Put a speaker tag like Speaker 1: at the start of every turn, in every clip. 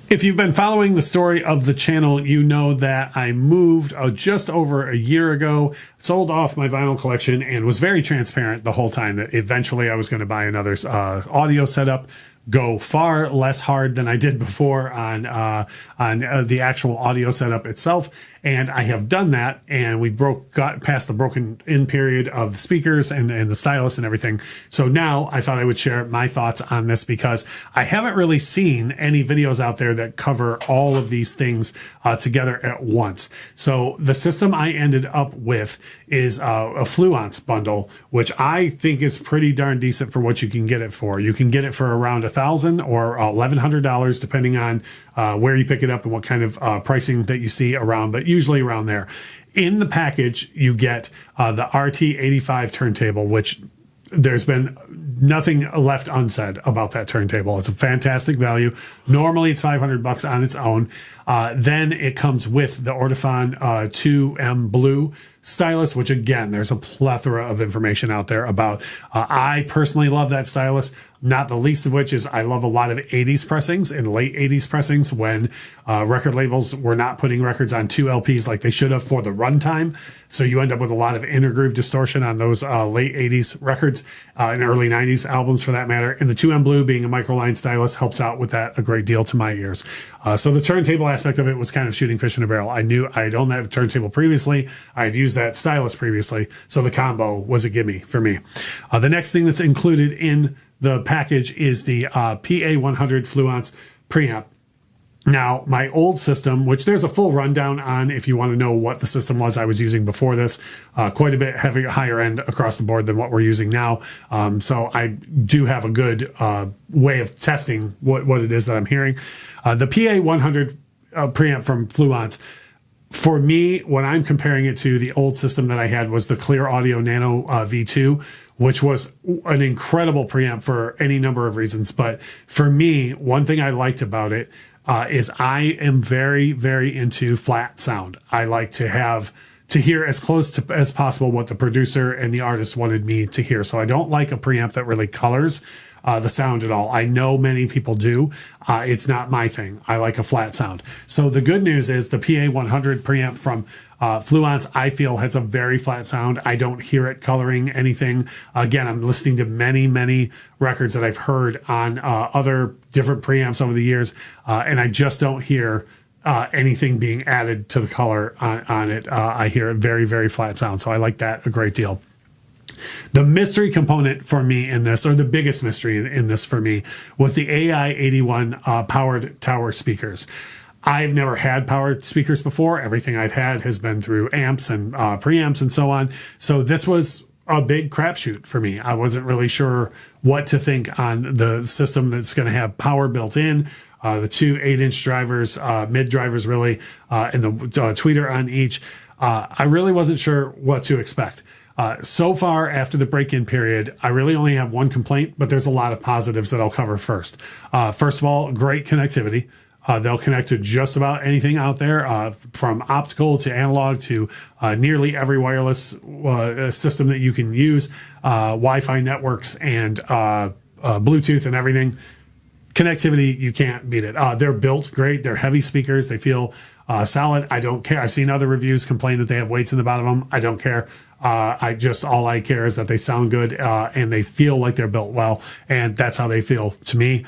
Speaker 1: If you've been following the story of the channel, you know that I moved just over a year ago, sold off my vinyl collection, and was very transparent the whole time that eventually I was going to buy another audio setup, go far less hard than I did before on the actual audio setup itself. And I have done that, and we got past the broken in period of the speakers and the stylus and everything. So now I thought I would share my thoughts on this because I haven't really seen any videos out there that cover all of these things together at once. So the system I ended up with is a Fluance bundle, which I think is pretty darn decent for what you can get it for. You can get it for around $1,000 or $1,100, depending on where you pick it up and what kind of pricing that you see around, but usually around there. In the package, you get the RT85 turntable, which there's been nothing left unsaid about that turntable. It's a fantastic value. Normally it's $500 on its own. Then it comes with the Ortofon 2M Blue stylus, which again, there's a plethora of information out there about. I personally love that stylus, not the least of which is I love a lot of 80s pressings and late 80s pressings when record labels were not putting records on 2 LPs like they should have for the runtime. So you end up with a lot of intergroove distortion on those late 80s records and early 90s albums for that matter. And the 2M Blue being a microline stylus helps out with that a great deal to my ears. So the turntable aspect of it was kind of shooting fish in a barrel. I knew I'd owned that turntable previously. I'd used that stylus previously. So the combo was a gimme for me. The next thing that's included in the package is the PA100 Fluance Preamp. Now, my old system, which there's a full rundown on if you want to know what the system was I was using before this, quite a bit higher end across the board than what we're using now. So I do have a good way of testing what it is that I'm hearing. The PA100 preamp from Fluance, for me, when I'm comparing it to the old system that I had was the Clear Audio Nano V2, which was an incredible preamp for any number of reasons. But for me, one thing I liked about it is I am very, very into flat sound. I like to hear as close to as possible what the producer and the artist wanted me to hear. So I don't like a preamp that really colors the sound at all. I know many people do. It's not my thing. I like a flat sound. So the good news is the PA100 preamp from Fluance, I feel, has a very flat sound. I don't hear it coloring anything. Again, I'm listening to many, many records that I've heard on other different preamps over the years, and I just don't hear anything being added to the color on it. I hear a very, very flat sound. So I like that a great deal. The mystery component for me in this, or the biggest mystery in this for me, was the AI81 powered tower speakers. I've never had powered speakers before. Everything I've had has been through amps and preamps and so on. So this was a big crapshoot for me. I wasn't really sure what to think on the system that's going to have power built in. The two 8-inch drivers, mid drivers really, and the tweeter on each. I really wasn't sure what to expect. So far, after the break-in period, I really only have one complaint, but there's a lot of positives that I'll cover first. First of all, great connectivity. They'll connect to just about anything out there, from optical to analog to nearly every wireless system that you can use, Wi-Fi networks and Bluetooth and everything. Connectivity, you can't beat it. They're built great. They're heavy speakers. They feel solid. I don't care. I've seen other reviews complain that they have weights in the bottom of them. I don't care. All I care is that they sound good and they feel like they're built well. And that's how they feel to me.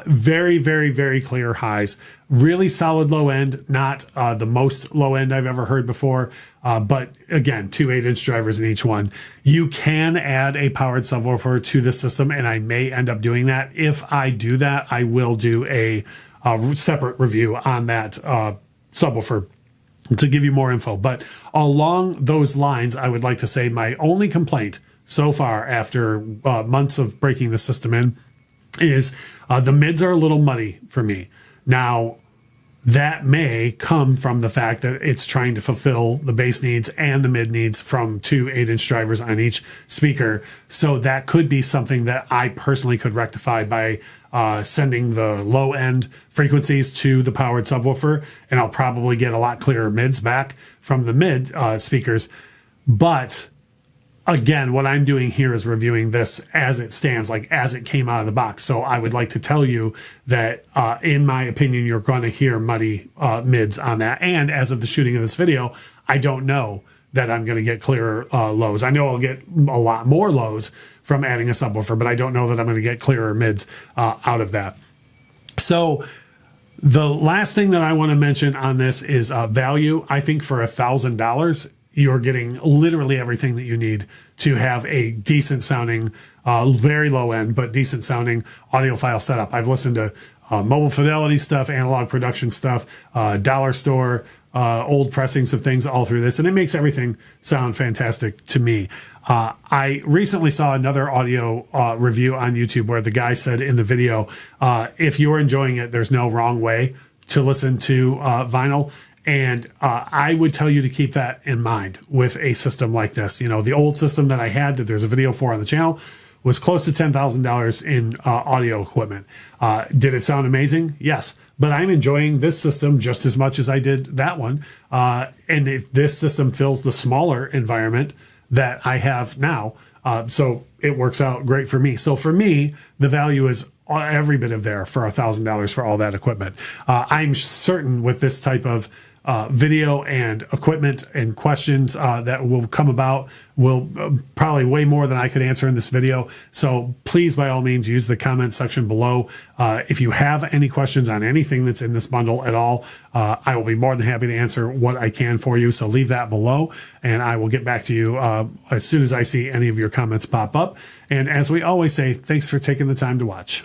Speaker 1: Very, very, very clear highs. Really solid low end, not the most low end I've ever heard before. But again, two 8-inch drivers in each one. You can add a powered subwoofer to the system, and I may end up doing that. If I do that, I will do a separate review on that subwoofer to give you more info. But along those lines, I would like to say my only complaint so far after months of breaking the system in is the mids are a little muddy for me. Now, that may come from the fact that it's trying to fulfill the bass needs and the mid needs from two 8-inch drivers on each speaker. So that could be something that I personally could rectify by sending the low end frequencies to the powered subwoofer, and I'll probably get a lot clearer mids back from the mid speakers. But again, what I'm doing here is reviewing this as it stands, like as it came out of the box. So I would like to tell you that, in my opinion, you're going to hear muddy mids on that. And as of the shooting of this video, I don't know that I'm going to get clearer lows. I know I'll get a lot more lows from adding a subwoofer, but I don't know that I'm going to get clearer mids out of that. So the last thing that I want to mention on this is value. I think for $1,000, you're getting literally everything that you need to have a decent sounding, very low end, but decent sounding audiophile setup. I've listened to mobile fidelity stuff, analog production stuff, dollar store, old pressings of things all through this, and it makes everything sound fantastic to me. I recently saw another audio review on YouTube where the guy said in the video, if you're enjoying it, there's no wrong way to listen to vinyl. And I would tell you to keep that in mind with a system like this. You know, the old system that I had that there's a video for on the channel was close to $10,000 in audio equipment. Did it sound amazing? Yes. But I'm enjoying this system just as much as I did that one. And if this system fills the smaller environment that I have now, so it works out great for me. So for me, the value is every bit of there for $1,000 for all that equipment. I'm certain with this type of video and equipment and questions that will come about will probably way more than I could answer in this video. So please, by all means, use the comment section below. If you have any questions on anything that's in this bundle at all, I will be more than happy to answer what I can for you. So leave that below and I will get back to you as soon as I see any of your comments pop up. And as we always say, thanks for taking the time to watch.